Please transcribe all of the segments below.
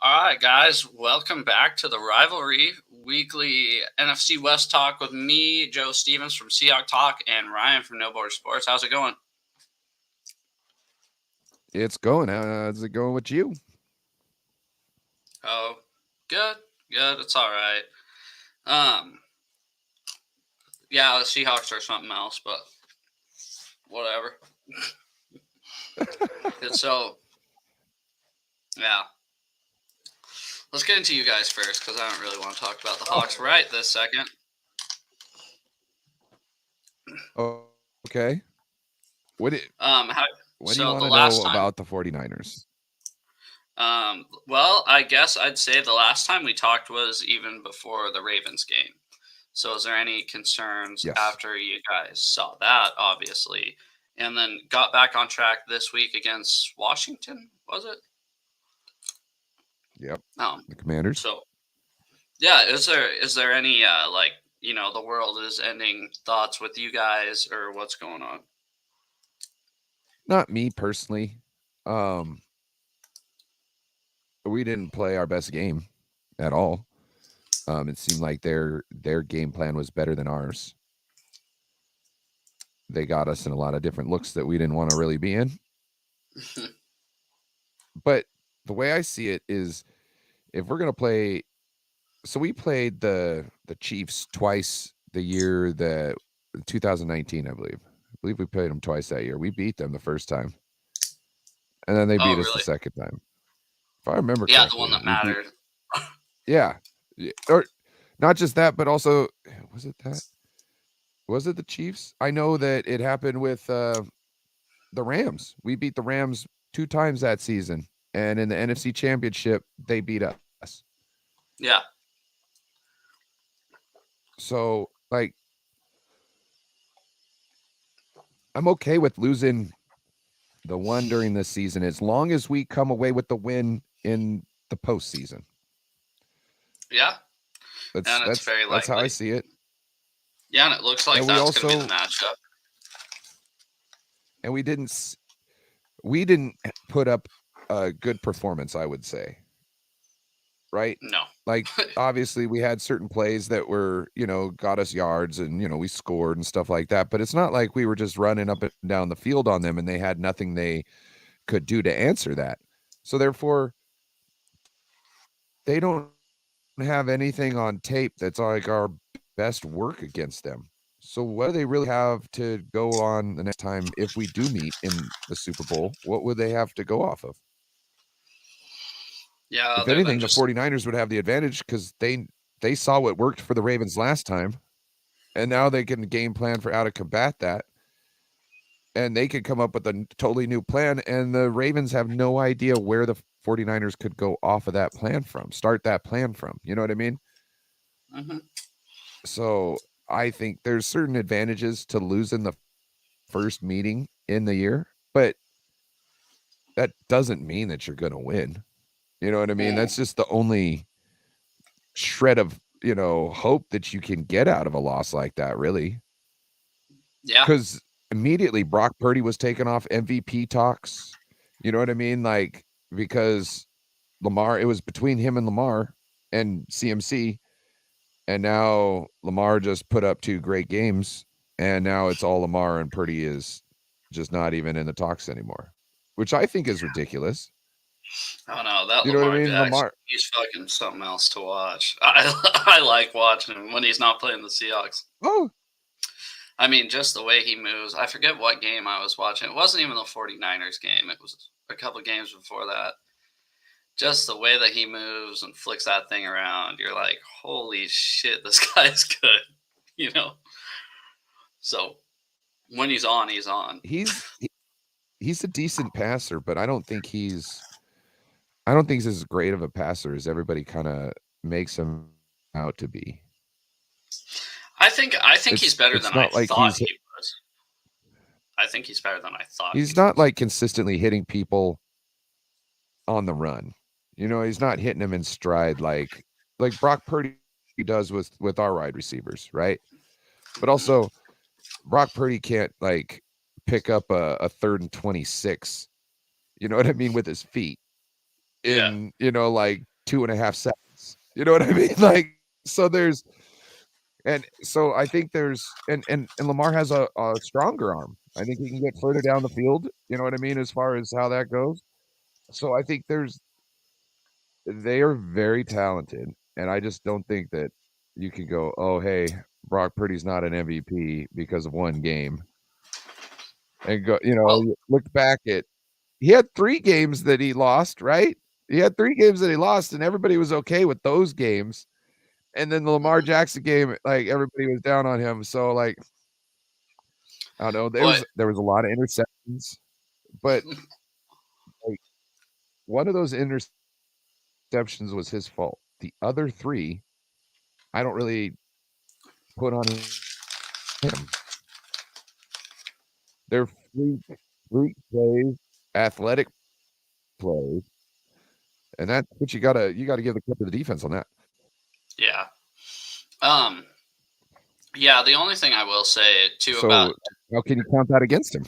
All right, guys, welcome back to the Rivalry weekly NFC West talk with me, Joe Stevens from SeahawkTalk and Ryan from No Border Sports. How's it going? It's going. How's it going with you? Oh, good, good. It's all right. Um, yeah, the Seahawks are something else, but whatever. So, yeah, let's get into you guys first because I don't really want to talk about the Hawks right this second. Okay. What do, How, what do you so want the to last know time about the 49ers? Well, I guess I'd say the last time we talked was even before the Ravens game. So, is there any concerns Yes. after you guys saw that, obviously, and then got back on track this week against Washington? Was it? Yep. No. The Commanders. So, yeah, is there any the world is ending thoughts with you guys or what's going on? Not me personally. Um, we didn't play our best game at all. It seemed like their game plan was better than ours. They got us in a lot of different looks that we didn't want to really be in. But the way I see it is, if we're gonna play, so we played the Chiefs twice the year that 2019, I believe. I believe we played them twice that year. We beat them the first time, and then they Oh, beat us the really? second time. If I remember Yeah, the one correctly, that we beat. mattered. Yeah, or not just that, but also was it that? Was it the Chiefs? I know that it happened with the Rams. We beat the Rams two times that season, and in the NFC Championship, they beat us. Yeah. So, like, I'm okay with losing the one during this season as long as we come away with the win in the postseason. Yeah, That's and it's that's very that's how I likely. see it. Yeah, and it looks like And we that's going to be the also matchup. and we didn't put up a good performance, I would say. Right? No. Like, obviously we had certain plays that were, got us yards, and we scored and stuff like that, but it's not like we were just running up and down the field on them and they had nothing they could do to answer that. So therefore, they don't have anything on tape that's like our best work against them. So what do they really have to go on the next time if we do meet in the Super Bowl? What would they have to go off of? Yeah, If other than anything, the just 49ers would have the advantage because they saw what worked for the Ravens last time, and now they can game plan for how to combat that, and they could come up with a totally new plan, and the Ravens have no idea where the 49ers could go off of that plan from, start that plan from. You know what I mean? hmm So I think there's certain advantages to losing the first meeting in the year, but that doesn't mean that you're going to win. You know what I mean? That's just the only shred of, hope that you can get out of a loss like that, really. yeah, Because immediately Brock Purdy was taken off MVP talks. You know what I mean? Like, because Lamar, it was between him and Lamar and CMC. And now Lamar just put up two great games. And now it's all Lamar, and Purdy is just not even in the talks anymore, which I think is ridiculous. I don't know that You know what I Lamar mean? Jackson. Lamar, He's fucking something else to watch. I like watching him when he's not playing the Seahawks. oh, I mean, just the way he moves. I forget what game I was watching. It wasn't even the 49ers game. It was a couple games before that. Just the way that he moves and flicks that thing around, you're like, holy shit, this guy's good. You know. So when he's on, he's on. he's a decent passer, but I don't think he's as great of a passer as everybody kind of makes him out to be. I think he's It's better not than like I he's thought he was. I think he's better than I thought he's he not was. like consistently hitting people on the run. He's not hitting them in stride like Brock Purdy does with our wide receivers, right? But also Mhm. Brock Purdy can't like pick up a third and 26. You know what I mean, with his feet Yeah. in like 2.5 seconds. You know what I mean? Like, so there's, and so I think there's, and Lamar has a stronger arm. I think he can get further down the field. You know what I mean? As far as how that goes. So I think they are very talented. And I just don't think that you can go, oh, hey, Brock Purdy's not an MVP because of one game. And go, Well, you look back at, he had 3 games that he lost, right? He had 3 games that he lost, and everybody was okay with those games. And then the Lamar Jackson game, like, everybody was down on him. So, like, I don't know. There was a lot of interceptions, but like, one of those interceptions was his fault. The other 3, I don't really put on him. They're freak plays, athletic plays, and that's what you gotta give the credit to the defense on that. yeah. Yeah, the only thing I will say too So about how can you count that against him?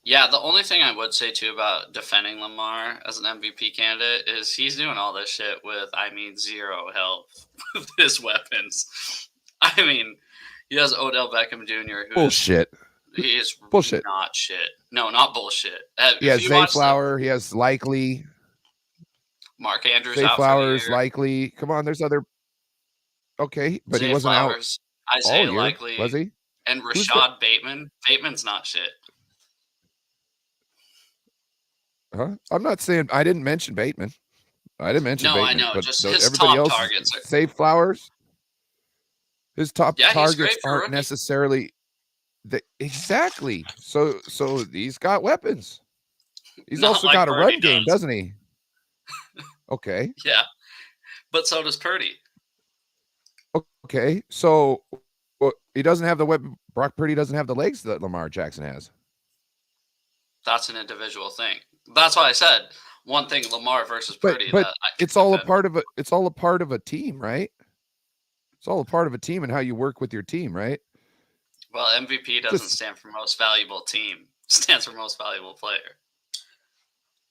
yeah, the only thing I would say too about defending Lamar as an MVP candidate is he's doing all this shit with, I mean, 0 help with his weapons. I mean, he has Odell Beckham Jr. who's Bullshit. He is Bullshit. not shit. No, not bullshit. He has Zay Flower. He has Likely. Mark Andrews Zay out Flowers, for the year. Likely. Come on, there's other. Okay, but Zay he wasn't Flowers, out all Isaiah year, Likely, was he? and Rashad Bateman. Bateman's not shit. Huh? I'm not saying I didn't mention Bateman. I didn't mention Bateman. I know. But Just his everybody top else, targets are Zay Flowers. His top targets aren't rookie. necessarily exactly. So he's got weapons. He's not also like got a Purdy run game, doesn't he? Okay. Yeah, but so does Purdy. Okay, so he doesn't have the weapon. Brock Purdy doesn't have the legs that Lamar Jackson has. That's an individual thing. That's why I said one thing: Lamar versus Purdy. But it's all a part of a team, right? It's all a part of a team and how you work with your team, right? Well, MVP doesn't stand for most valuable team. It stands for most valuable player.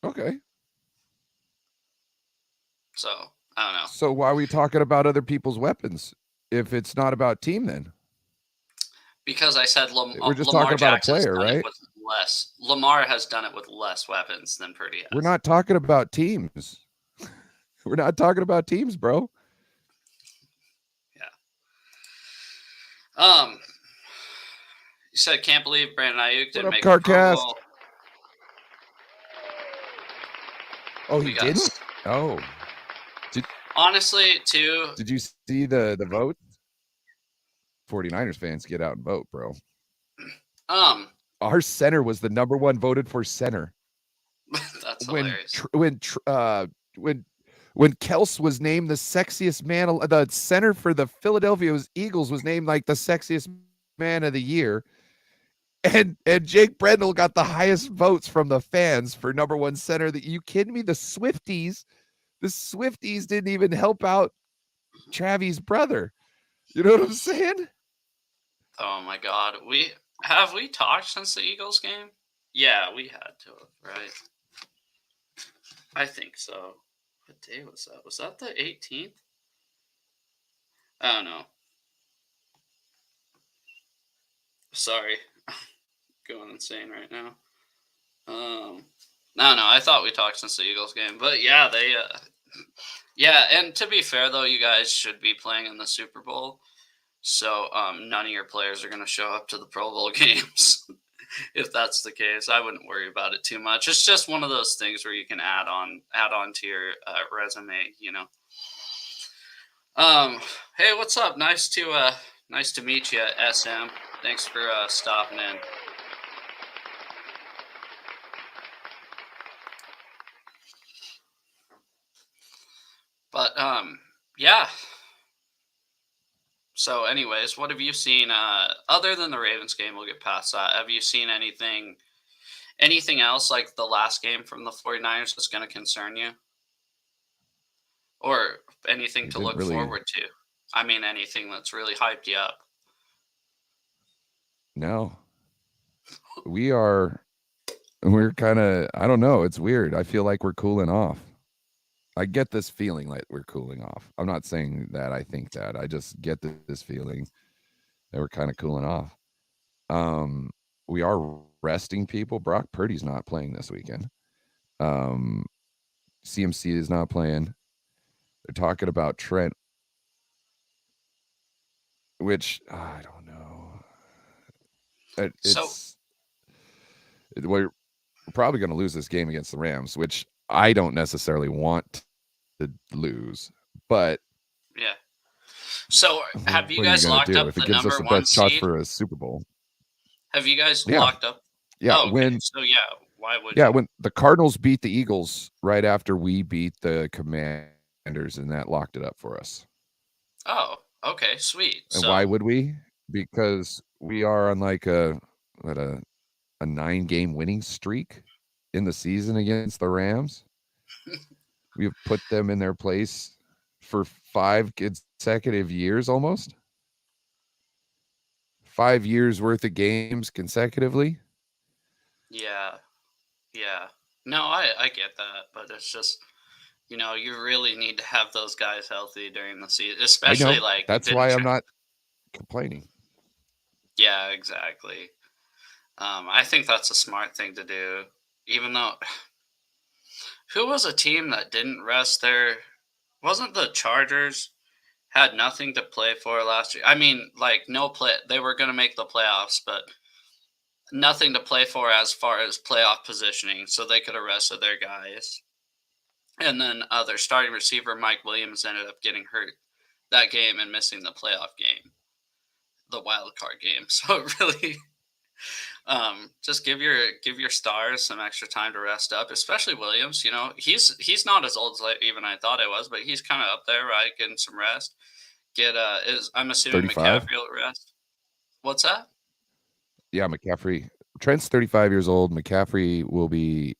Okay. So I don't know. So why are we talking about other people's weapons if it's not about team then? Because I said we're just talking about a player, right? Lamar has done it with less weapons than Purdy has. We're not talking about teams. We're not talking about teams, bro. Yeah. You said can't believe Brandon Ayuk didn't make the Pro Bowl. Oh, he didn't? Oh. Honestly, too. Did you see the vote? 49ers fans, get out and vote, bro. Our center was the number 1 voted for center. That's hilarious. When Kels was named the sexiest man, the center for the Philadelphia Eagles was named like the sexiest man of the year. And Jake Brendel got the highest votes from the fans for number 1 center. That you kidding me? The Swifties didn't even help out Travis' brother. You know what I'm saying? Oh my God. Have we talked since the Eagles game? Yeah, we had to have, right? I think so. What day was that? Was that the 18th? I don't know. Sorry. Going insane right now. No, I thought we talked since the Eagles game. But yeah, yeah, and to be fair though, you guys should be playing in the Super Bowl. So none of your players are going to show up to the Pro Bowl games. If that's the case, I wouldn't worry about it too much. It's just one of those things where you can add on to your resume, you know. Hey, what's up? Nice to meet you, SM. Thanks for stopping in. But yeah. So, anyways, what have you seen other than the Ravens game? We'll get past that. Have you seen anything else like the last game from the 49ers that's going to concern you? Or anything to look forward to? I mean, anything that's really hyped you up? No. We're kind of, I don't know. It's weird. I feel like we're cooling off. I get this feeling like we're cooling off. I'm not saying that I think that. I just get this feeling that we're kind of cooling off. Um, we are resting people. Brock Purdy's not playing this weekend. Um, CMC is not playing. They're talking about Trent, which I don't know. So We're probably going to lose this game against the Rams, which I don't necessarily want to lose, but yeah. So have you what are you guys going to locked do up if it the gives us number the one best shot seed? for a Super Bowl? Have you guys Yeah, locked up? yeah. Oh, okay. So yeah, why would you? When the Cardinals beat the Eagles right after we beat the Commanders, and that locked it up for us. Oh, okay, sweet. And why So would we? Because we are on like a 9-game winning streak in the season against the Rams. We've put them in their place for 5 consecutive years almost. 5 years worth of games consecutively. yeah, yeah. No, I get that, but it's just you really need to have those guys healthy during the season, I especially know. like That's why I'm not complaining. Yeah, exactly. I think that's a smart thing to do, even though who was a team that didn't rest their wasn't the Chargers had nothing to play for last year. I mean, like no play they were going to make the playoffs, but nothing to play for as far as playoff positioning, so they could have rested their guys. And then their starting receiver Mike Williams ended up getting hurt that game and missing the playoff game, the wild card game. So it really just give your stars some extra time to rest up, especially Williams. He's not as old as even I thought I was, but he's kind of up there, right? Getting some rest. I'm assuming 35. McCaffrey will rest. What's that? Yeah, McCaffrey. Trent's 35 years old. McCaffrey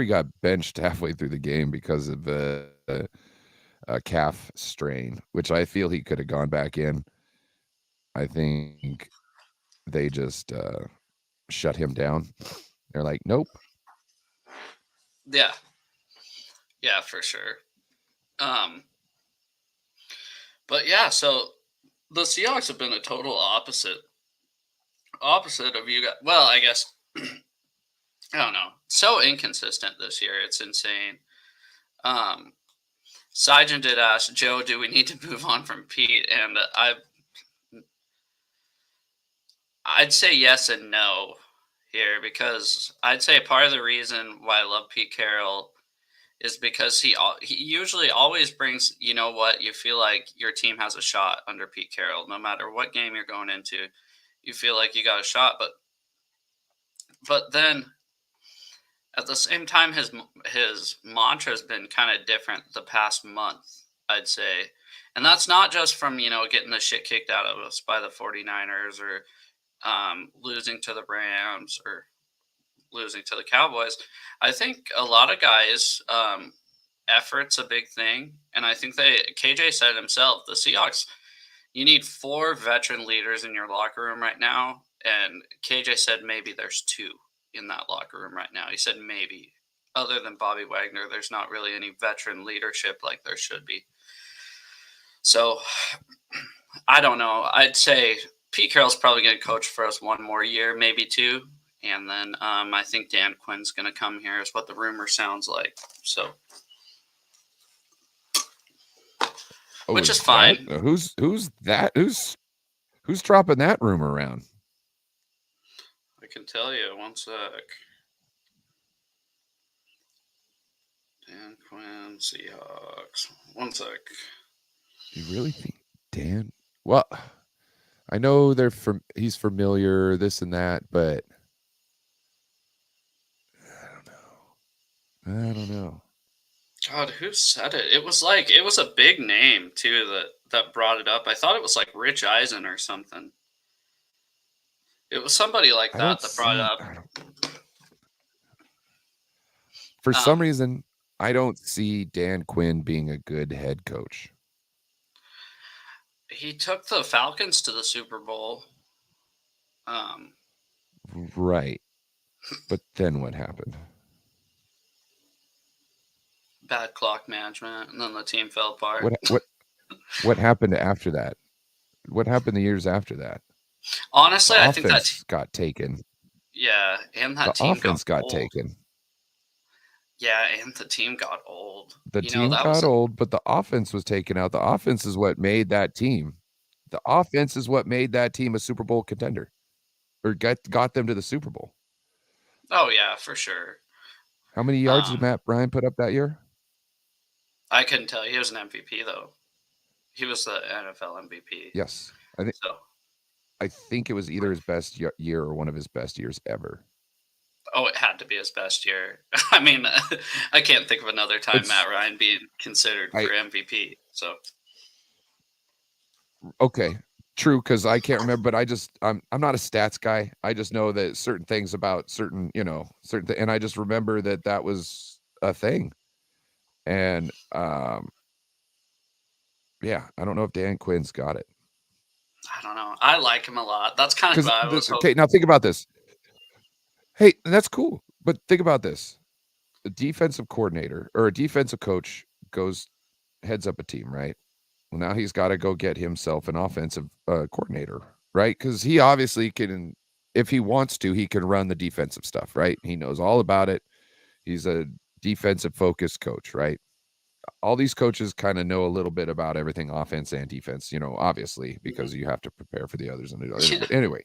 got benched halfway through the game because of a calf strain, which I feel he could have gone back in. I think they just shut him down. They're like, nope. Yeah, yeah, for sure. Um, but yeah, so the Seahawks have been a total opposite of you guys. Well, I guess I don't know. So inconsistent this year, it's insane. Um, Sijan did ask Joe, "Do we need to move on from Pete?" And I'd say yes and no here, because I'd say part of the reason why I love Pete Carroll is because he usually always brings, what, you feel like your team has a shot under Pete Carroll no matter what game you're going into. You feel like you got a shot, but then at the same time his mantra has been kind of different the past month, I'd say. And that's not just from, getting the shit kicked out of us by the 49ers, or losing to the Rams, or losing to the Cowboys. I think a lot of guys, effort's a big thing, and I think KJ said himself, the Seahawks, you need 4 veteran leaders in your locker room right now, and KJ said maybe there's 2 in that locker room right now. He said maybe. Other than Bobby Wagner, there's not really any veteran leadership like there should be. So I don't know. I'd say Pete Carroll's probably going to coach for us one more year, maybe 2. And then I think Dan Quinn's going to come here, is what the rumor sounds like. So, which is fine. Who's that? Who's dropping that rumor around? I can tell you. One sec. Dan Quinn, Seahawks. One sec. Do you really think Dan? Well, I know he's familiar, this and that, but I don't know. God, who said it? It was a big name too that brought it up. I thought it was like Rich Eisen or something. It was somebody like that brought it up. For some reason, I don't see Dan Quinn being a good head coach. He took the Falcons to the Super Bowl. Right. But then what happened? bad clock management, and then the team fell apart. What happened after that? What happened the years after that? Honestly, The I think offense got taken. yeah, and that The team offense got old. taken. Yeah, and the team got old. The team That got was old, but the offense was taken out. The offense is what made that team. The offense is what made that team a Super Bowl contender, or got them to the Super Bowl. oh yeah, for sure. How many yards did Matt Ryan put up that year? I couldn't tell you. He was an MVP though. He was the NFL MVP. Yes, I think it was either his best year or one of his best years ever. Oh, it had to be his best year. I mean, I can't think of another time Matt Ryan being considered for MVP. So okay, true, because I can't remember, but I'm not a stats guy. I just know that certain things about certain, and I just remember that was a thing. And yeah, I don't know if Dan Quinn's got it. I don't know. I like him a lot. That's kind of what I was hoping. Okay, now think about this. Hey, that's cool, but think about this. A defensive coordinator or a defensive coach heads up a team, right? Well, now he's got to go get himself an offensive coordinator, right? Because he obviously can, if he wants to, he can run the defensive stuff, right? He knows all about it. He's a defensive focused coach, right? All these coaches kind of know a little bit about everything, offense and defense, obviously, because you have to prepare for the others. But anyway,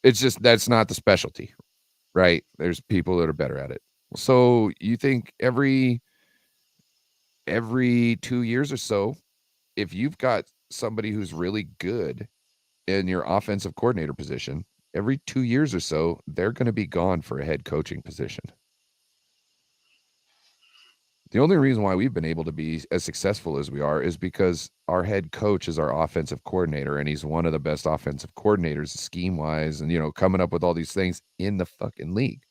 it's just that's not the specialty, right? There's people that are better at it. So you think every 2 years or so, if you've got somebody who's really good in your offensive coordinator position, every 2 years or so, they're going to be gone for a head coaching position. The only reason why we've been able to be as successful as we are is because our head coach is our offensive coordinator, and he's one of the best offensive coordinators scheme-wise and, coming up with all these things in the fucking league.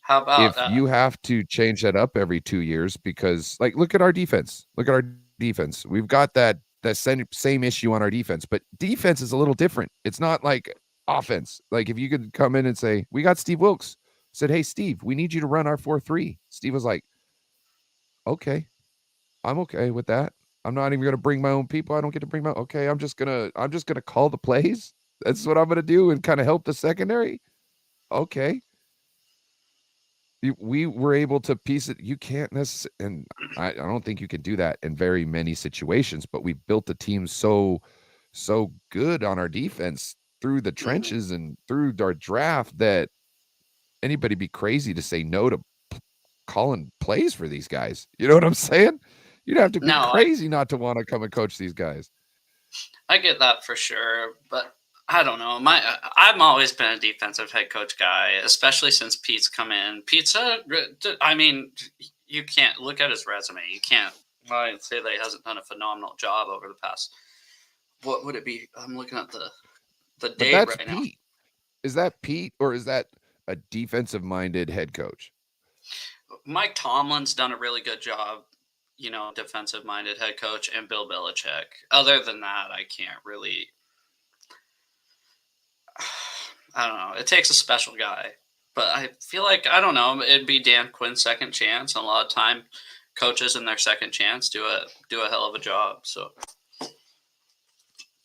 How about if you have to change that up every 2 years because, like, look at our defense. We've got that same issue on our defense, but defense is a little different. It's not like offense. Like, if you could come in and say, we got Steve Wilkes, said, hey, Steve, we need you to run our 4-3. Steve was like, okay, I'm okay with that. I'm not even going to bring my own people. I don't get to bring okay. I'm just going to call the plays. That's what I'm going to do and kind of help the secondary. Okay. We were able to piece it. You can't necessarily, and I don't think you can do that in very many situations, but we built the team so good on our defense through the trenches and through our draft that anybody be crazy to say no to calling plays for these guys. You know what I'm saying? You'd have to be crazy not to want to come and coach these guys. I get that for sure, but I don't know. I've always been a defensive head coach guy, especially since Pete's come in. I mean, you can't look at his resume. You can't say that he hasn't done a phenomenal job over the past. What would it be? I'm looking at the date right now. Pete. Is that Pete or is that a defensive-minded head coach? Mike Tomlin's done a really good job, defensive-minded head coach, and Bill Belichick. Other than that, I can't really. I don't know. It takes a special guy, but I feel like I don't know. It'd be Dan Quinn's second chance, and a lot of time, coaches in their second chance do a hell of a job. So,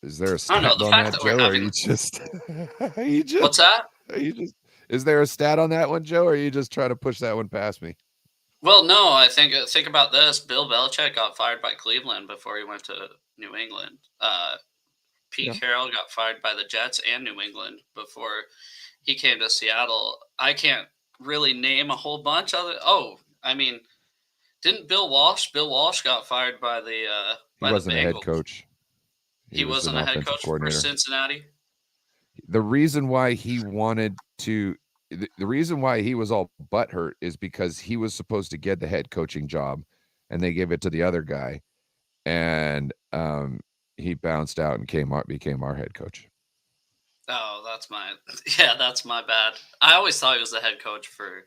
is there a stat on that, Joe? Or you just, what's that? Is there a stat on that one, Joe? Or are you just trying to push that one past me? Well, no. I think about this. Bill Belichick got fired by Cleveland before he went to New England. Pete Carroll got fired by the Jets and New England before he came to Seattle. I can't really name a whole bunch of it. Oh, I mean, didn't Bill Walsh? Bill Walsh got fired by the he wasn't a head coach. He wasn't a head coach for Cincinnati. The reason why he wanted to, the reason why he was all butthurt is because he was supposed to get the head coaching job, and they gave it to the other guy, and he bounced out and became our head coach. Oh, that's my bad. I always thought he was the head coach for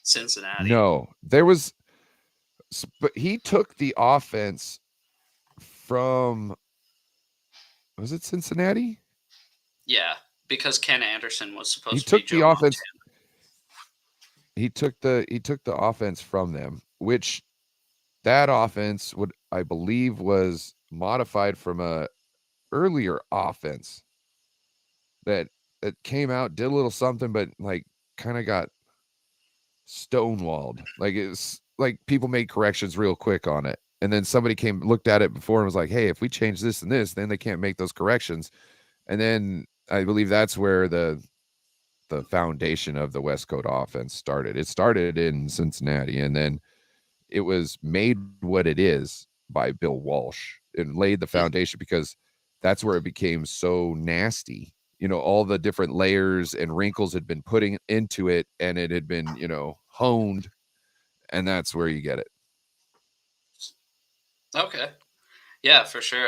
Cincinnati. No, but he took the offense from, was it Cincinnati? Yeah, because Ken Anderson was supposed to be the offense. He took the offense from them, which that offense would, I believe, was modified from a earlier offense that came out, did a little something, but like kind of got stonewalled. Like it's like people made corrections real quick on it. And then somebody looked at it before and was like, hey, if we change this and this, then they can't make those corrections. And then I believe that's where the foundation of the West Coast offense started. It started in Cincinnati, and then it was made what it is by Bill Walsh and laid the foundation, because that's where it became so nasty. All the different layers and wrinkles had been putting into it, and it had been, honed, and that's where you get it. Okay. Yeah, for sure.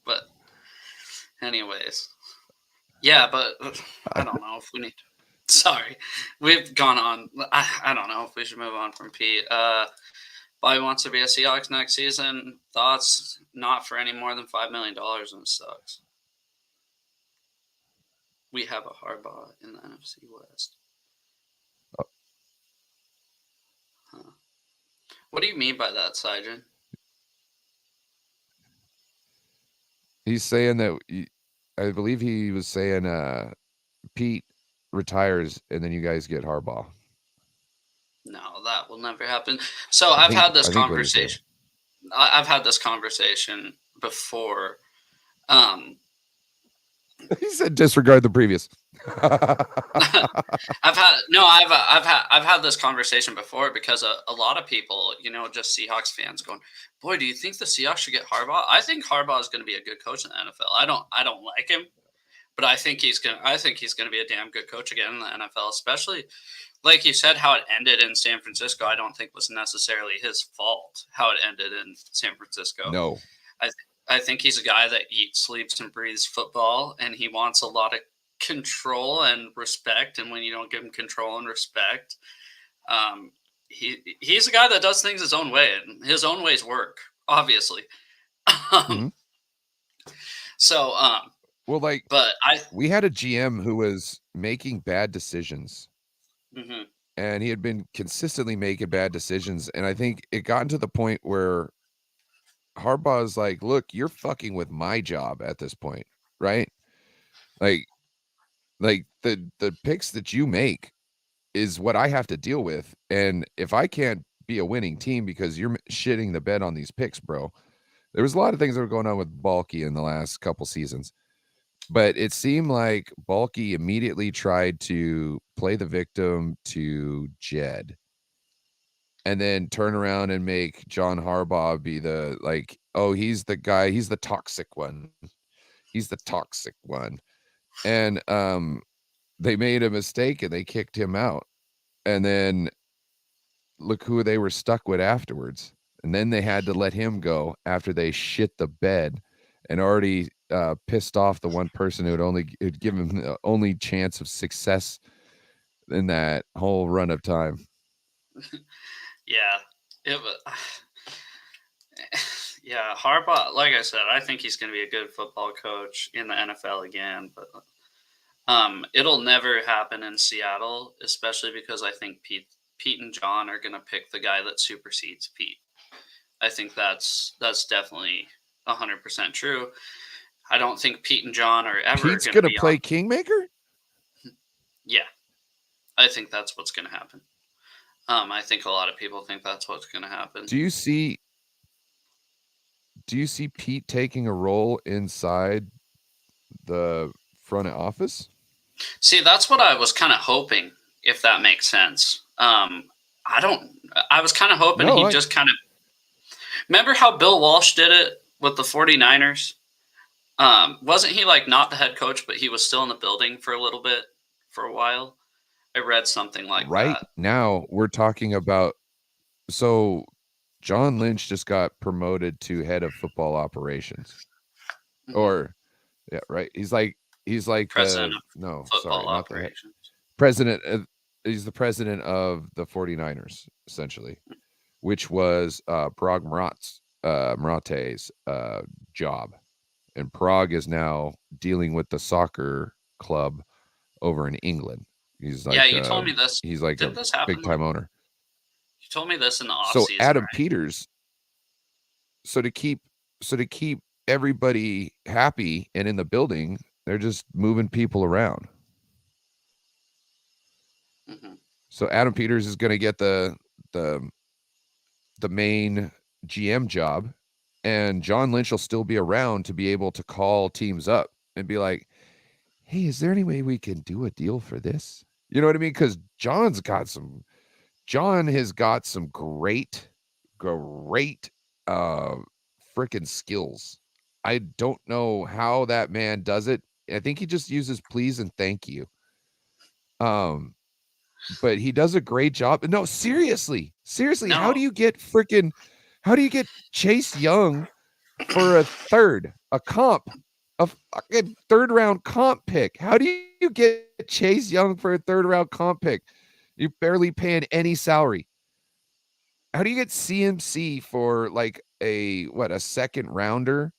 But anyways. Yeah, but I don't know if we need to. Sorry. We've gone on. I don't know if we should move on from Pete. Bobby wants to be a Seahawks next season. Thoughts? Not for any more than $5 million, and it sucks. We have a Harbaugh in the NFC West. Huh. What do you mean by that, Sijin? He's saying that, I believe he was saying Pete retires and then you guys get Harbaugh. No, that will never happen. So I've had this conversation. I've had this conversation before. He said disregard the previous. I've had this conversation before, because a lot of people, just Seahawks fans going, boy, do you think the Seahawks should get Harbaugh? I think Harbaugh is going to be a good coach in the NFL. I don't like him, but I think he's going to be a damn good coach again in the NFL, especially like you said, how it ended in San Francisco. I don't think was necessarily his fault how it ended in San Francisco. No. I think he's a guy that eats, sleeps, and breathes football, and he wants a lot of control and respect. And when you don't give him control and respect, he's a guy that does things his own way, and his own ways work, obviously. So, well, like, but we had a GM who was making bad decisions, and he had been consistently making bad decisions, and I think it got to the point where Harbaugh's like, look, you're fucking with my job at this point, right? Like the picks that you make is what I have to deal with. And if I can't be a winning team because you're shitting the bed on these picks, bro. There was a lot of things that were going on with Balky in the last couple seasons, but it seemed like Balky immediately tried to play the victim to Jed, and then turn around and make John Harbaugh be the, like, oh, he's the guy, he's the toxic one. He's the toxic one. And they made a mistake and they kicked him out. And then look who they were stuck with afterwards. And then they had to let him go after they shit the bed and already pissed off the one person who'd give him the only chance of success in that whole run of time. Yeah, yeah, Harbaugh, like I said, I think he's going to be a good football coach in the NFL again, but it'll never happen in Seattle, especially because I think Pete and John are going to pick the guy that supersedes Pete. I think that's definitely 100% true. I don't think Pete and John are ever Pete's going to play Kingmaker? Yeah, I think that's what's going to happen. I think a lot of people think that's what's going to happen. Do you see Pete taking a role inside the front office? See, that's what I was kind of hoping, if that makes sense. I was kind of hoping just kind of, remember how Bill Walsh did it with the 49ers? Wasn't he like not the head coach, but he was still in the building for a while? I read something like that. Right now we're talking about, so John Lynch just got promoted to head of football operations. Or yeah, right. He's like president of football operations. President. He's the president of the 49ers, essentially, which was Prague Mrate's job. And Prague is now dealing with the soccer club over in England. He's like, you told me this. He's like a big time owner. You told me this in the off So season, Adam right? Peters, so to keep everybody happy and in the building, they're just moving people around. Mm-hmm. So Adam Peters is going to get the the main GM job, and John Lynch will still be around to be able to call teams up and be like, "Hey, is there any way we can do a deal for this?" You know what I mean? Because John has got some great uh freaking skills. I don't know how that man does it. I think he just uses please and thank you. Um, but he does a great job. No, seriously, No, how do you get Chase Young for a comp, a fucking third round comp pick? How do you get Chase Young for a third round comp pick? You're barely paying any salary. How do you get CMC for like a second rounder,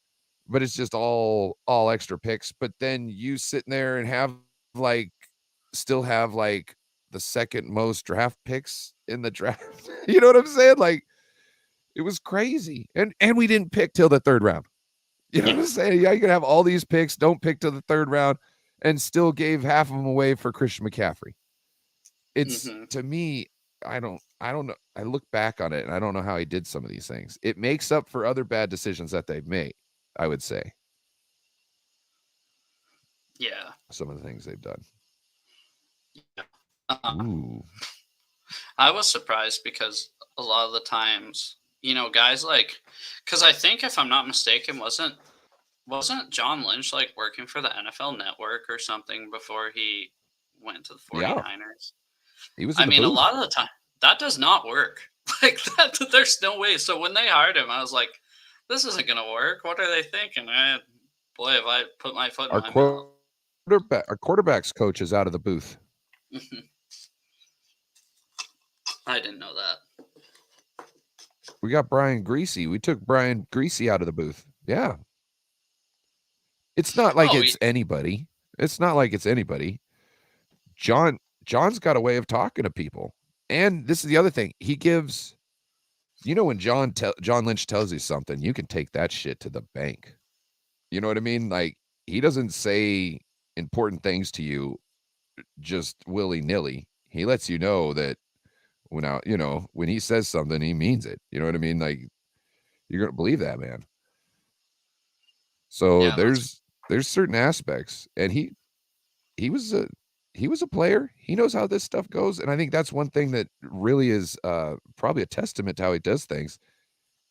but it's just all extra picks? But then you sitting there and have like still have like the second most draft picks in the draft. You know what I'm saying? Like it was crazy. And we didn't pick till the third round. You know what yeah. I'm saying? Yeah, you can have all these picks, don't pick till the third round, and still gave half of them away for Christian McCaffrey. It's Mm-hmm. to me, I don't know. I look back on it and I don't know how he did some of these things. It makes up for other bad decisions that they've made, I would say. Yeah. Some of the things they've done. Um, Ooh. I was surprised because a lot of the times, guys like, because I think if I'm not mistaken, wasn't John Lynch like working for the NFL Network or something before he went to the Yeah. 49ers? He was I in the mean, a booth. lot of the time that does not work. Like that, there's no way. So when they hired him, I was like, this isn't gonna work. What are they thinking? Boy, if I put my foot in my mouth. Our quarterback's coach is out of the booth. I didn't know that. We got Brian Greasy. We took Brian Greasy out of the booth. Yeah. It's not like Oh, it's anybody. It's not like it's anybody. John's got a way of talking to people. And this is the other thing. He gives when John Lynch tells you something, you can take that shit to the bank. You know what I mean? Like he doesn't say important things to you just willy-nilly. He lets you know that when he says something, he means it. You know what I mean? Like you're going to believe that man. So yeah, that's there's certain aspects, and he was a player. He knows how this stuff goes, and I think that's one thing that really is probably a testament to how he does things.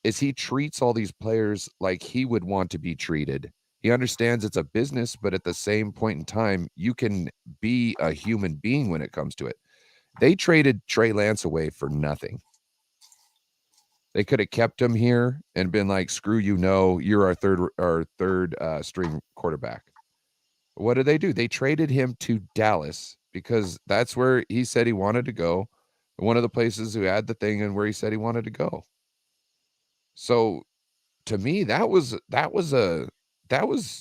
Is he treats all these players like he would want to be treated. He understands it's a business, but at the same point in time, you can be a human being when it comes to it. They traded Trey Lance away for nothing. They could have kept him here and been like, "Screw you, no, you're our third string quarterback." What did they do? They traded him to Dallas because that's where he said he wanted to go. One of the places who had the thing and where he said he wanted to go. So to me, that was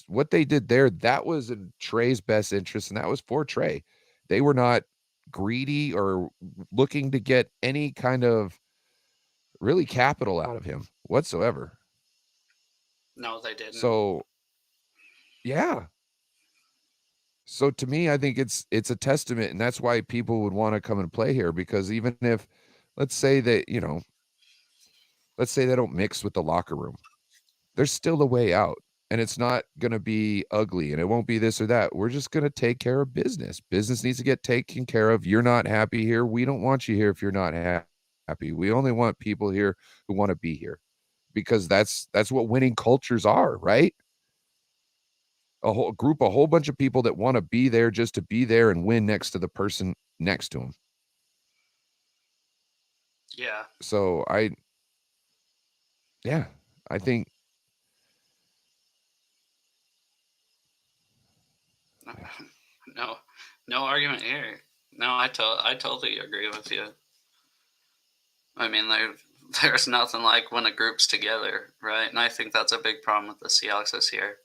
what they did there. That was in Trey's best interest, and that was for Trey. They were not greedy or looking to get any kind of really capital out of him whatsoever. no, they didn't. So yeah. So to me, I think it's a testament, and that's why people would want to come and play here because even if let's say that, let's say they don't mix with the locker room, there's still a way out. And it's not going to be ugly and it won't be this or that. We're just going to take care of business. Business needs to get taken care of. You're not happy here. We don't want you here if you're not happy. We only want people here who want to be here because that's what winning cultures are, right? A whole bunch of people that want to be there just to be there and win next to the person next to them. Yeah. So yeah, I think No, no argument here. No, I totally agree with you. I mean, there's nothing like when a group's together, right? And I think that's a big problem with the Seahawks this year.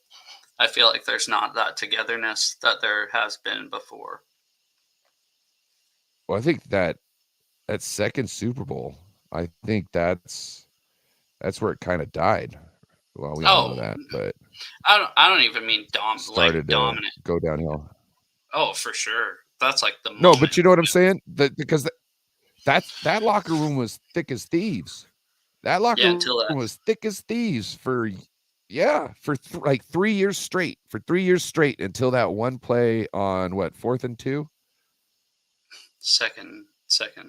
I feel like there's not that togetherness that there has been before. well, I think that second Super Bowl, I think that's where it kind of died. Well, we all know Oh, that, but I don't even mean started to dominant. go downhill. Oh, for sure. That's like the No, but moment. you know what I'm saying? Because that locker room was thick as thieves. That locker Yeah, room until that was thick as thieves for like 3 years straight. For 3 years straight until that one play on what, 4th and 2? second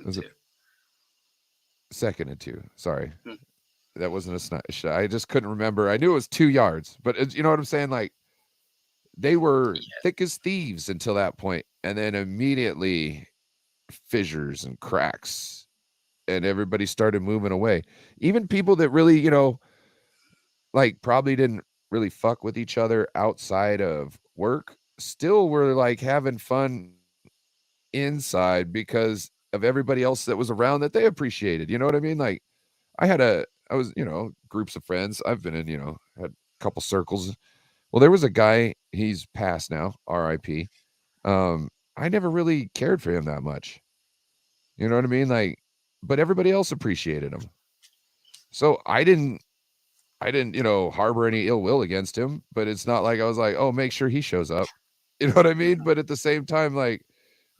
Was it too. 2nd and 2? Sorry. Hmm. That wasn't a shot. I just couldn't remember. I knew it was 2 yards, but you know what I'm saying? Like they were Yeah. thick as thieves until that point, and then immediately fissures and cracks, and everybody started moving away. Even people that really, like probably didn't really fuck with each other outside of work, still were like having fun inside because of everybody else that was around that they appreciated. You know what I mean? Like I was, groups of friends. I've been in, had a couple circles. Well, there was a guy, he's passed now, RIP. I never really cared for him that much. You know what I mean? Like, but everybody else appreciated him. So I didn't, harbor any ill will against him, but it's not like I was like, "Oh, make sure he shows up." You know what I mean? Mhm. But at the same time, like,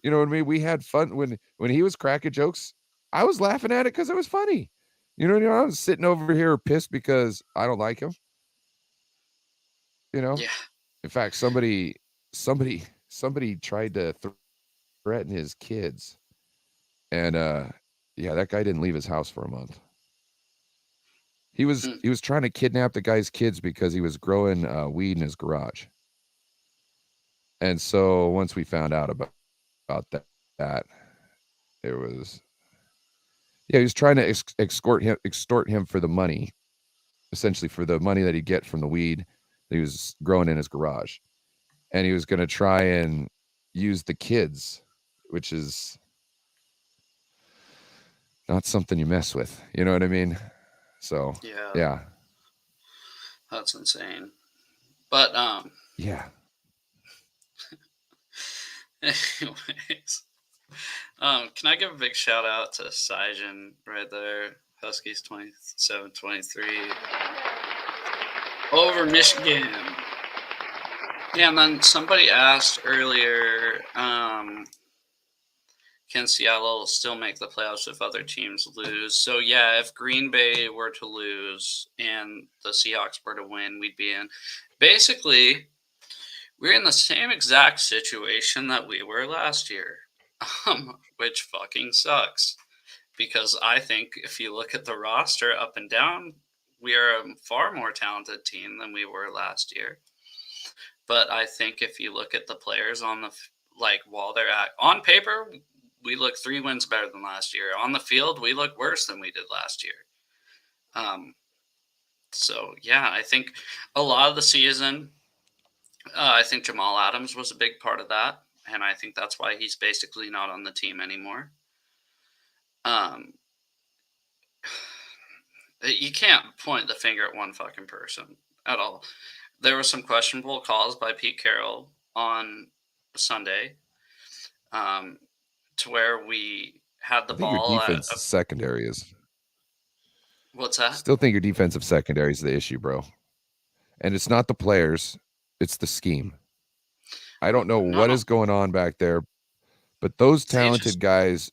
you know what I mean? We had fun when he was cracking jokes. I was laughing at it because it was funny. I was sitting over here pissed because I don't like him. You know. Yeah. In fact, somebody tried to threaten his kids, and yeah, that guy didn't leave his house for a month. He was Hmm. he was trying to kidnap the guy's kids because he was growing weed in his garage. And so once we found out about that, it was yeah, he was trying to extort him for the money, essentially for the money that he'd get from the weed that he was growing in his garage. And he was going to try and use the kids, which is not something you mess with. You know what I mean? So, Yeah, yeah. that's insane. But Yeah. anyways, can I give a big shout out to Sijin right there? Huskies 27-23 over Michigan. Yeah, and then somebody asked earlier, can Seattle still make the playoffs if other teams lose? So yeah, if Green Bay were to lose and the Seahawks were to win, we'd be in. Basically, we're in the same exact situation that we were last year, which fucking sucks. Because I think if you look at the roster up and down, we are a far more talented team than we were last year. But I think if you look at the players on the while they're at on paper, we look 3 wins better than last year. On the field, we look worse than we did last year. Um, so yeah, I think a lot of the season, I think Jamal Adams was a big part of that, and I think that's why he's basically not on the team anymore. Um, you can't point the finger at one fucking person at all. There were some questionable calls by Pete Carroll on Sunday, um, to where we had the I think your ball at defense secondary is what's that? still think your defensive secondary is the issue, bro. And it's not the players, it's the scheme. I don't know No, what no, is going on back there, but those they talented just guys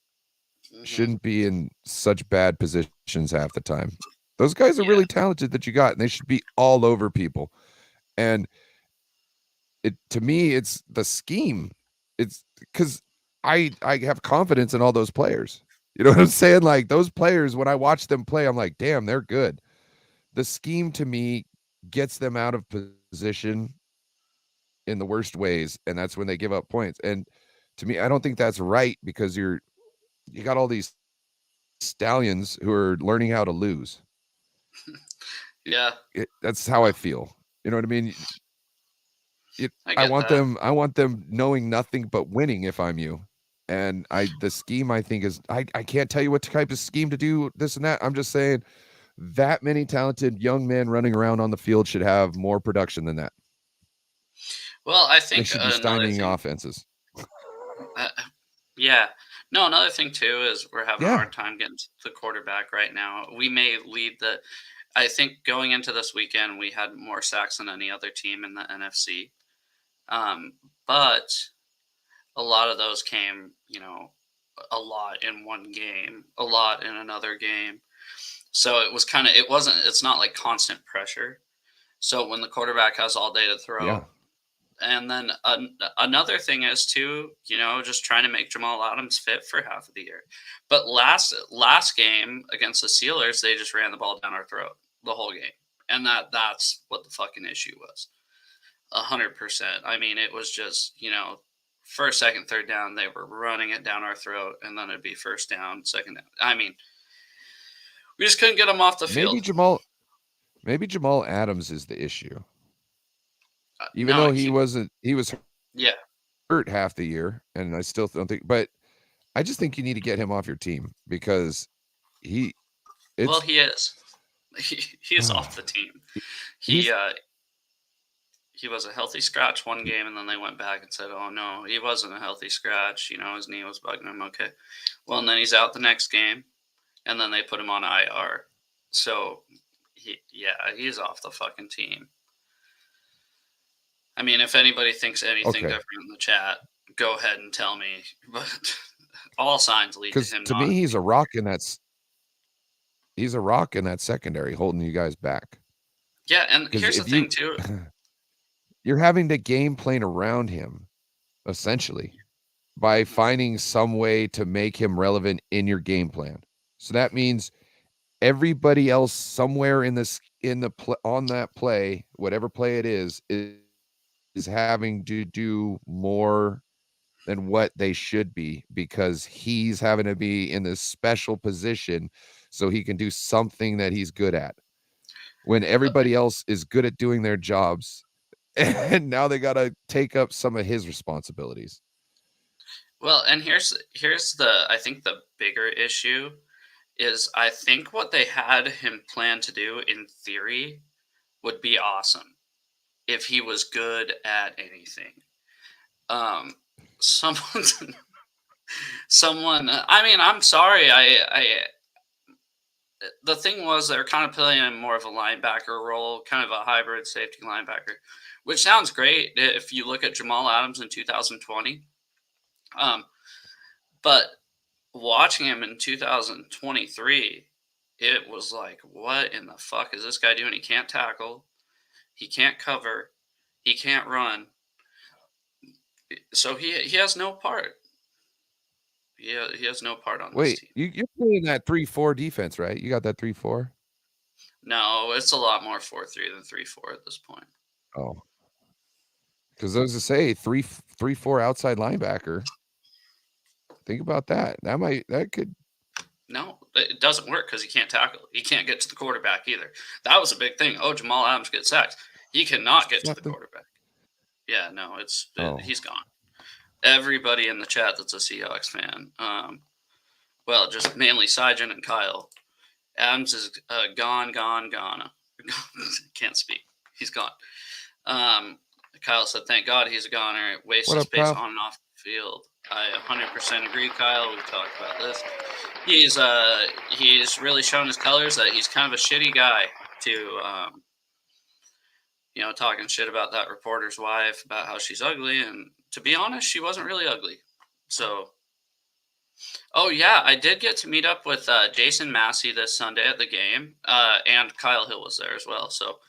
mhm. shouldn't be in such bad positions half the time. Those guys are really Yeah, talented that you got, and they should be all over people. And it to me, it's the scheme. It's because I have confidence in all those players. You know what I'm saying? Like those players, when I watch them play, I'm like, damn, they're good. The scheme to me gets them out of position in the worst ways, and that's when they give up points. And to me, I don't think that's right because you got all these stallions who are learning how to lose. yeah, That's how I feel. You know what I mean? I I get want that. them knowing nothing but winning if I'm you. And the scheme I think is I can't tell you what type of scheme to do this and that. I'm just saying that many talented young men running around on the field should have more production than that. Well, I They think should be another stymieing thing, offenses. uh, yeah, No, another thing too is we're having a Yeah. hard time getting to the quarterback right now. We may lead the. I think going into this weekend, we had more sacks than any other team in the NFC. But a lot of those came, a lot in one game, a lot in another game. So it was it's not like constant pressure. So when the quarterback has all day to Yeah. throw, and then another thing is too, just trying to make Jamal Adams fit for half of the year. But last game against the Steelers, they just ran the ball down our throat the whole game, and that's what the fucking issue was. 100%. I mean, it was just first, second, third down, they were running it down our throat, and then it'd be first down, second down. I mean, we just couldn't get them off the field. Maybe Jamal Adams is the issue. Even No, though he was yeah. hurt half the year, and I still don't think, but I just think you need to get him off your team because he is. He is off the team. He was a healthy scratch one game, and then they went back and said, "Oh no, he wasn't a healthy scratch. His knee was bugging him." Okay, well, and then he's out the next game, and then they put him on IR. So, he's off the fucking team. I mean, if anybody thinks anything different in the chat, go ahead and tell me. But all signs lead to him. To me, he's a rock in that. He's a rock in that secondary, holding you guys back. Yeah, and here's the thing too. You're having to game plan around him, essentially, by finding some way to make him relevant in your game plan. So that means everybody else somewhere on that play, whatever play it is having to do more than what they should be because he's having to be in this special position so he can do something that he's good at. When everybody else is good at doing their jobs, and now they got to take up some of his responsibilities. Well, and here's I think the bigger issue is I think what they had him plan to do in theory would be awesome if he was good at anything. Someone, I mean, I'm sorry. The thing was they're kind of playing in more of a linebacker role, kind of a hybrid safety linebacker, which sounds great if you look at Jamal Adams in 2020. But watching him in 2023, it was like, what in the fuck is this guy doing? He can't tackle. He can't cover. He can't run. So he has no part. He has no part on this team. Wait, you're playing that 3-4 defense, right? You got that 3-4? No, it's a lot more 4-3 than 3-4 at this point. Oh. Because I was to say 3-4 outside linebacker. Think about that. That could. No, it doesn't work because he can't tackle. He can't get to the quarterback either. That was a big thing. Oh, Jamal Adams gets sacked. He cannot get to the quarterback. Yeah, no, he's gone. Everybody in the chat that's a Seahawks fan, well, just mainly Syjan and Kyle. Adams is gone. Can't speak. He's gone. Kyle said, "Thank God he's a goner. It wastes space on and off the field." I 100% agree, Kyle. We've talked about this. He's really shown his colors that he's kind of a shitty guy to, talking shit about that reporter's wife, about how she's ugly. And to be honest, she wasn't really ugly. So, oh yeah, I did get to meet up with Jason Massey this Sunday at the game, and Kyle Hill was there as well. So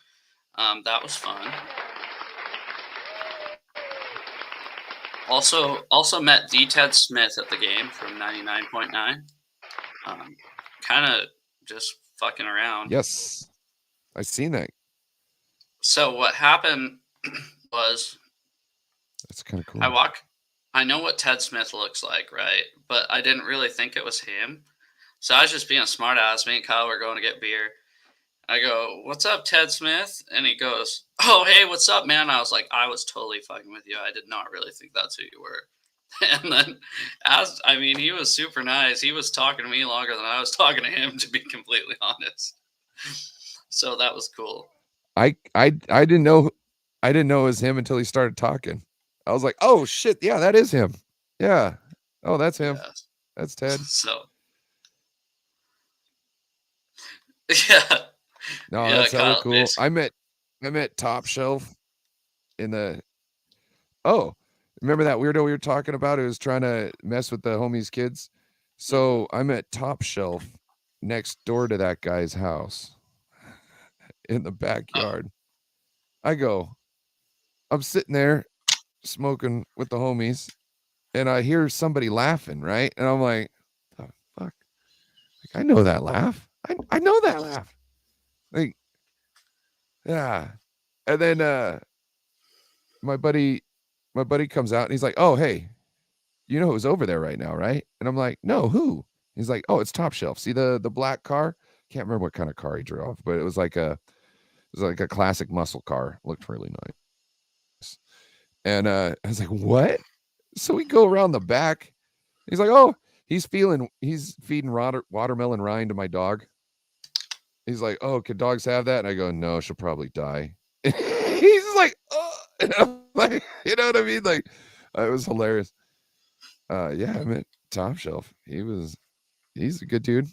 that was fun. Also met D. Ted Smith at the game from 99.9. Kind of just fucking around. Yes, I've seen that. So what happened was, that's kind of cool. I know what Ted Smith looks like, right? But I didn't really think it was him. So I was just being a smart ass. Me and Kyle were going to get beer. I go, "What's up, Ted Smith?" And he goes, "Oh, hey, what's up, man?" I was like, I was totally fucking with you. I did not really think that's who you were. And then, he was super nice. He was talking to me longer than I was talking to him, to be completely honest. So that was cool. I didn't know it was him until he started talking. I was like, "Oh shit, yeah, that is him." Yeah. Oh, that's him. Yes. That's Ted. So yeah, No, yeah, that's hella Kyle. cool. I met Top Shelf in the. Oh, remember that weirdo we were talking about who was trying to mess with the homie's kids? So I met Top Shelf next door to that guy's house in the backyard. I go, I'm sitting there smoking with the homies, and I hear somebody laughing, right? And I'm like, the fuck? Like, I know that laugh. I know that laugh. Like, yeah. And then my buddy comes out and he's like, oh, hey, you know who's over there right now, right? And I'm like, no, who? He's like, oh, it's Top Shelf. See the black car? Can't remember what kind of car he drove, but it was like a classic muscle car. Looked really nice. And I was like, what? So we go around the back. He's like, oh, he's feeding watermelon rind to my dog. He's like, oh, can dogs have that? And I go, no, she'll probably die. He's like, oh, and I'm like, you know what I mean? Like, it was hilarious. Yeah, I met Top Shelf. He's a good dude.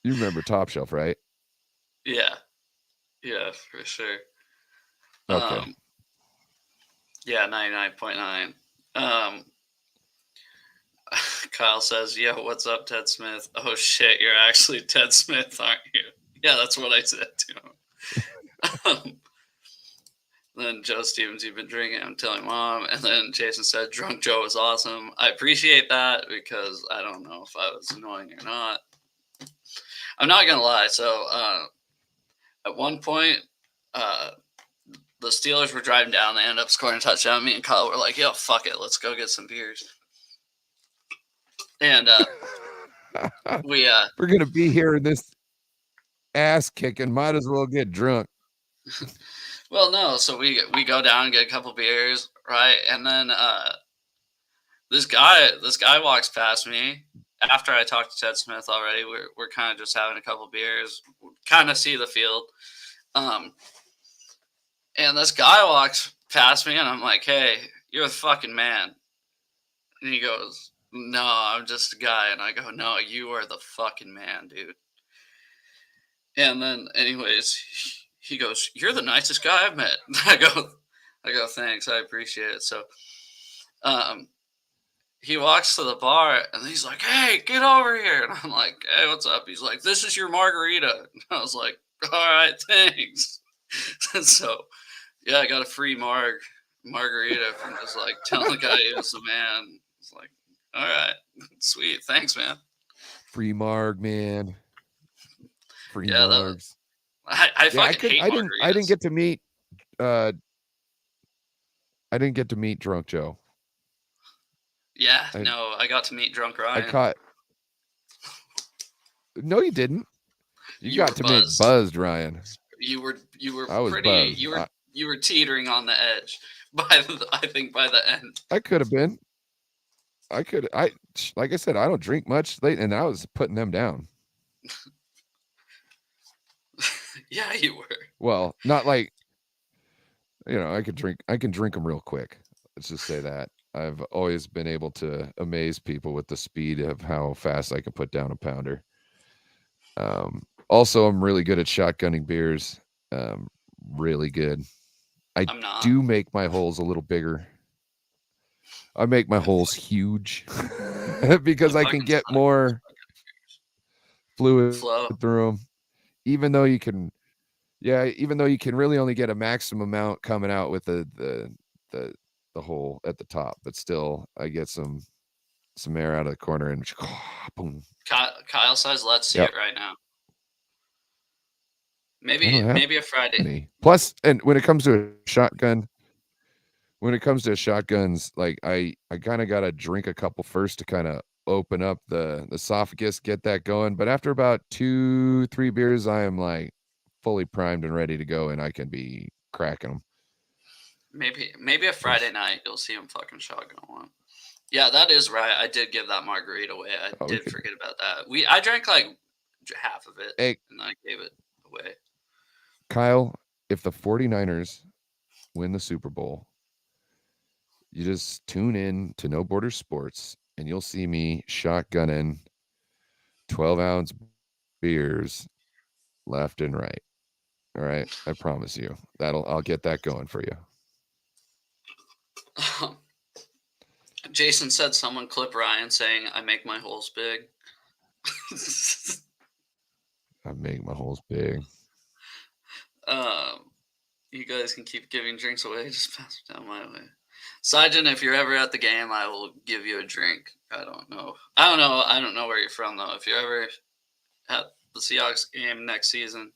You remember Top Shelf, right? Yeah, yeah, for sure. Okay. Yeah, 99.9. Kyle says, yo, what's up, Ted Smith? Oh shit, you're actually Ted Smith, aren't you? Yeah, that's what I said to him. Then Joe Stevens, you've been drinking. I'm telling Mom. And then Jason said, Drunk Joe was awesome. I appreciate that because I don't know if I was annoying or not. I'm not going to lie. So at one point, the Steelers were driving down. They ended up scoring a touchdown. Me and Kyle were like, yo, fuck it. Let's go get some beers. And we're going to be here in this ass kicking. Might as well get drunk. Well, no. So we go down and get a couple beers, right? And then this guy walks past me after I talked to Ted Smith already. We're kind of just having a couple beers, kind of see the field. And this guy walks past me, and I'm like, "Hey, you're the fucking man." And he goes, "No, I'm just a guy." And I go, "No, you are the fucking man, dude." And then, anyways, he goes, "You're the nicest guy I've met." I go, "Thanks, I appreciate it." So, he walks to the bar and he's like, "Hey, get over here." And I'm like, "Hey, what's up?" He's like, "This is your margarita." And I was like, "All right, thanks." And so, yeah, I got a free margarita from just like telling the guy he was the man. It's like, all right, sweet, thanks, man. Free marg, man. Free Yeah, margs. I fucking hate margaritas. I didn't get to meet Drunk Joe. Yeah, no, I got to meet Drunk Ryan. No, you didn't. You got to meet Buzzed Ryan. You were I was pretty. buzzed. You were teetering on the edge I think by the end. I could have been. Like I said, I don't drink much late, and I was putting them down. Yeah, you were. Well, not like, I can drink them real quick. Let's just say that. I've always been able to amaze people with the speed of how fast I can put down a pounder. Also, I'm really good at shotgunning beers. Really good. I do make my holes a little bigger. I make my holes huge because I can get more fluid through them. Even though you can really only get a maximum amount coming out with the hole at the top, but still I get some air out of the corner and boom. Kyle says, "Let's see it right now." Maybe a Friday. Plus, and when it comes to a shotguns, like I kind of got to drink a couple first to kind of open up the esophagus, get that going. But after about 2-3 beers, I am like fully primed and ready to go, and I can be cracking them. Maybe a Friday night you'll see him fucking shotgun one. Yeah, that is right. I did give that margarita away. I did forget about that. I drank like half of it, and I gave it away. Kyle, if the 49ers win the Super Bowl, You just tune in to No Border Sports, and you'll see me shotgunning 12-ounce beers left and right. All right, I promise you. I'll get that going for you. Jason said someone clip Ryan saying, "I make my holes big." I make my holes big. You guys can keep giving drinks away. Just pass it down my way. Sajin, if you're ever at the game, I will give you a drink. I don't know where you're from, though. If you're ever at the Seahawks game next season,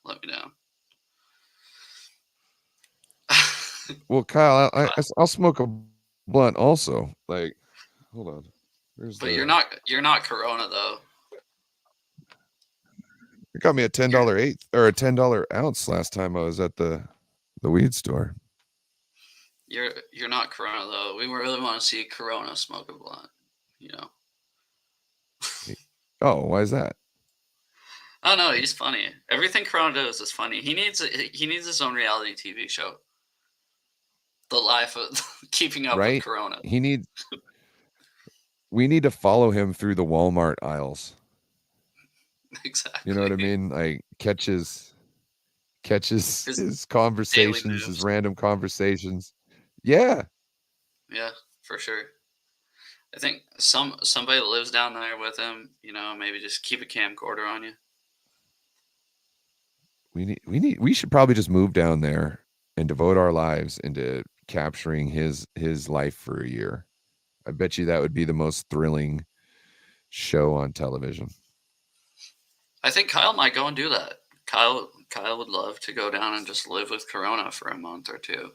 let me know. Well, Kyle, I'll smoke a blunt also. Like, hold on. But you're not Corona, though. It got me a $10 eighth or a $10 ounce last time I was at the weed store. You're not Corona, though. We really want to see Corona smoke a blunt. Oh, why is that? I don't know. He's funny. Everything Corona does is funny. He needs his own reality TV show. The life of keeping up with Corona. We need to follow him through the Walmart aisles. Exactly. You know what I mean? Like catches his conversations, his random conversations. Yeah. Yeah, for sure. I think somebody that lives down there with him, maybe just keep a camcorder on you. We should probably just move down there and devote our lives into capturing his life for a year. I bet you that would be the most thrilling show on television. I think Kyle might go and do that. Kyle would love to go down and just live with Corona for a month or two.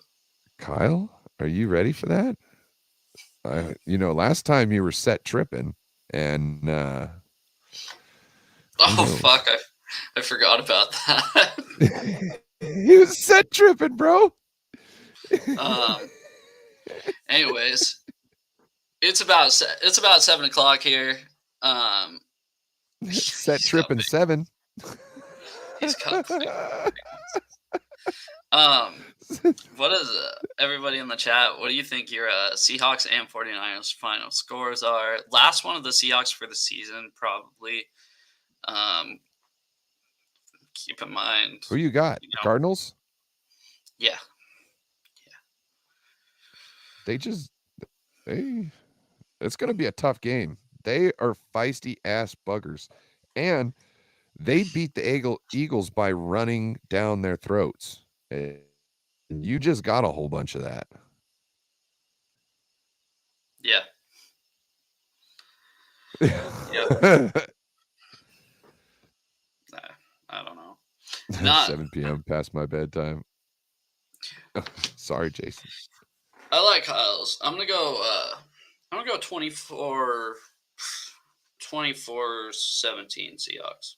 Kyle, are you ready for that? Last time you were set tripping, and fuck, I forgot about that. He was set tripping, bro. Anyways, it's about 7 o'clock here. Set tripping 7. He's got what is everybody in the chat? What do you think your Seahawks and 49ers final scores are? Last one of the Seahawks for the season, probably. Keep in mind. Who you got? Cardinals? Yeah. It's going to be a tough game. They are feisty ass buggers. And they beat the Eagles by running down their throats. You just got a whole bunch of that. Yeah. Yep. I don't know. 7 p.m. past my bedtime. Sorry, Jason. I like Kyle's. I'm gonna go 24-17 Seahawks.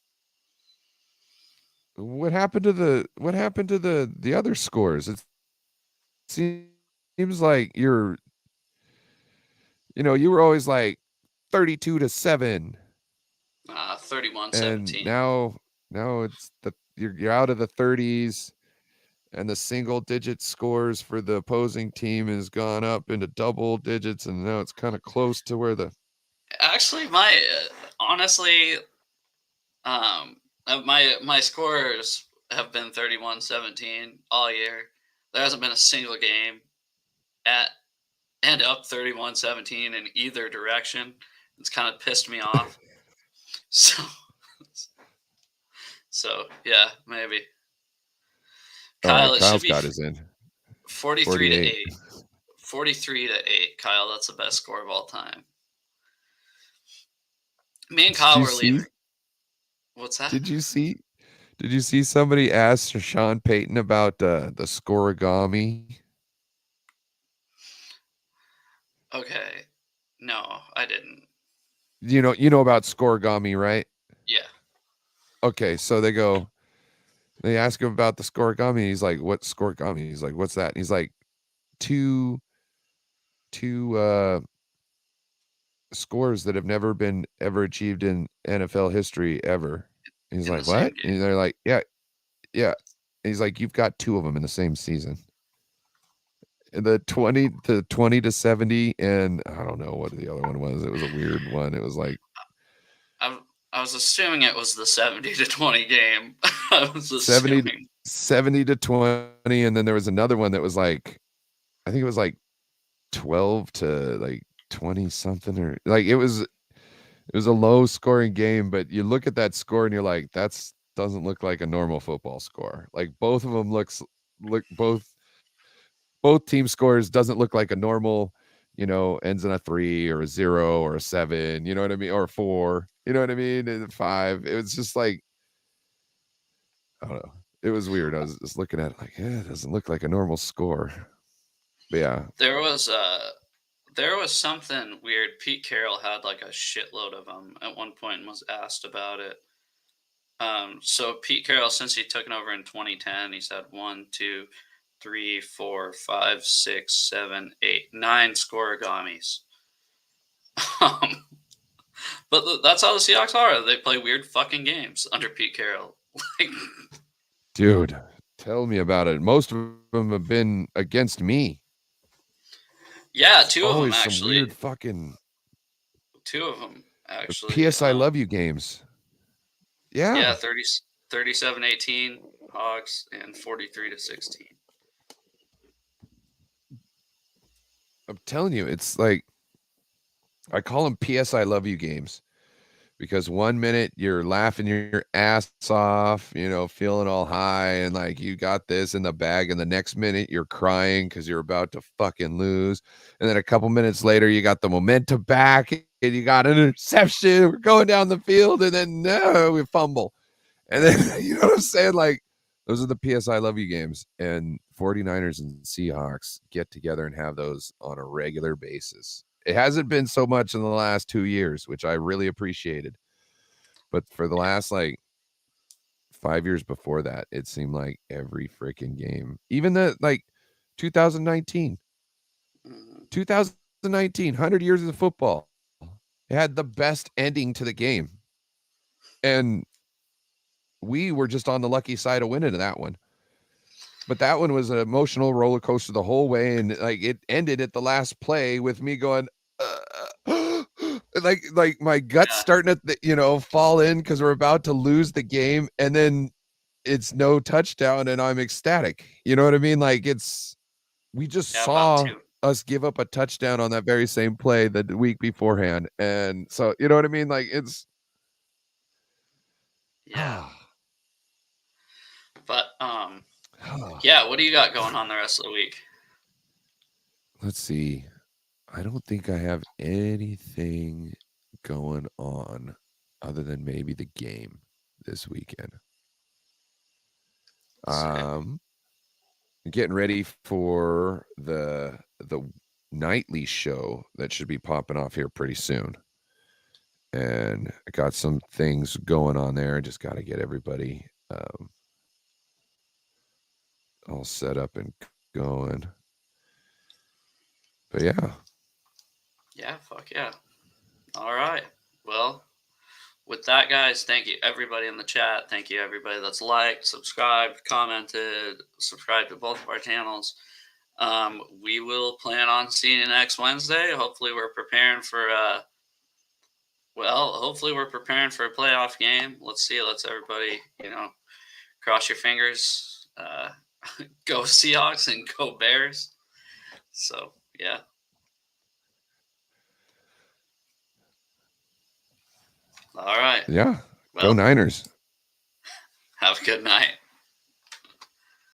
What happened to the other scores? It seems like you were always like 32-7. 31-17. And now it's you're out of the 30s, and the single digit scores for the opposing team has gone up into double digits, and now it's kind of close to where the actually my scores have been 31-17 all year. There hasn't been a single game up 31-17 in either direction. It's kind of pissed me off. So yeah, maybe. Kyle, Kyle's got his in 43-8. 43-8. Kyle, that's the best score of all time. Me and Kyle were leaving. What's that? Did you see somebody ask Sean Payton about the scoregami? Okay. No, I didn't. You know about scoregami, right? Yeah. Okay, so they ask him about the scoregami. He's like, "What's scoregami?" He's like, "What's that?" And he's like, two scores that have never been ever achieved in NFL history ever. And he's like, "What?" And they're like, "Yeah." And he's like, "You've got 2 of them in the same season." the 20 to 70, and I don't know what the other one was. It was a weird one. It was like I was assuming it was the 70-20 game. I was 70 assuming. 70 to 20, and then there was another one that was like, I think it was like 12 to like 20 something, or like it was a low scoring game, but you look at that score and you're like, that's doesn't look like a normal football score. Like both of them both team scores doesn't look like a normal, ends in a 3 or a 0 or a 7, you know what I mean, or a 4, you know what I mean, and 5. It was just like, I don't know. It was weird. I was just looking at it like, it doesn't look like a normal score. But yeah. There was something weird. Pete Carroll had like a shitload of them at one point and was asked about it. So Pete Carroll, since he took it over in 2010, he's had 1, 2, 3, 4, 5, 6, 7, 8, 9 scoregamis. But that's how the Seahawks are. They play weird fucking games under Pete Carroll. Dude, tell me about it. Most of them have been against me. Yeah, two of them Always some actually. weird fucking Two of them actually. PS I love you games. Yeah. Yeah, 37-18 Hawks and 43-16. I'm telling you, it's like, I call them PS I love you games, because one minute you're laughing your ass off, feeling all high and like you got this in the bag, and the next minute you're crying because you're about to fucking lose. And then a couple minutes later, you got the momentum back and you got an interception. We're going down the field, and then no, we fumble. And then, you know what I'm saying? Like, those are the PS I love you games. And 49ers and Seahawks get together and have those on a regular basis. It hasn't been so much in the last 2 years, which I really appreciated. But for the last like 5 years before that, it seemed like every freaking game, even the like 2019, 100 years of football, it had the best ending to the game. And we were just on the lucky side of winning that one. But that one was an emotional roller coaster the whole way, and like it ended at the last play with me going, like my guts starting to fall in because we're about to lose the game, and then it's no touchdown, and I'm ecstatic. You know what I mean? Like we just saw us give up a touchdown on that very same play the week beforehand, and so you know what I mean? Like it's yeah. But yeah, what do you got going on the rest of the week? Let's see. I don't think I have anything going on other than maybe the game this weekend. Getting ready for the nightly show that should be popping off here pretty soon. And I got some things going on there. Just got to get everybody all set up and going. But yeah. Yeah, fuck yeah. All right. Well, with that, guys, thank you everybody in the chat. Thank you everybody that's liked, subscribed, commented, subscribed to both of our channels. We will plan on seeing you next Wednesday. Hopefully we're preparing for hopefully we're preparing for a playoff game. Let's see. Let's everybody, cross your fingers. Go Seahawks and go Bears. So, yeah. All right. Yeah. Go Niners. Have a good night.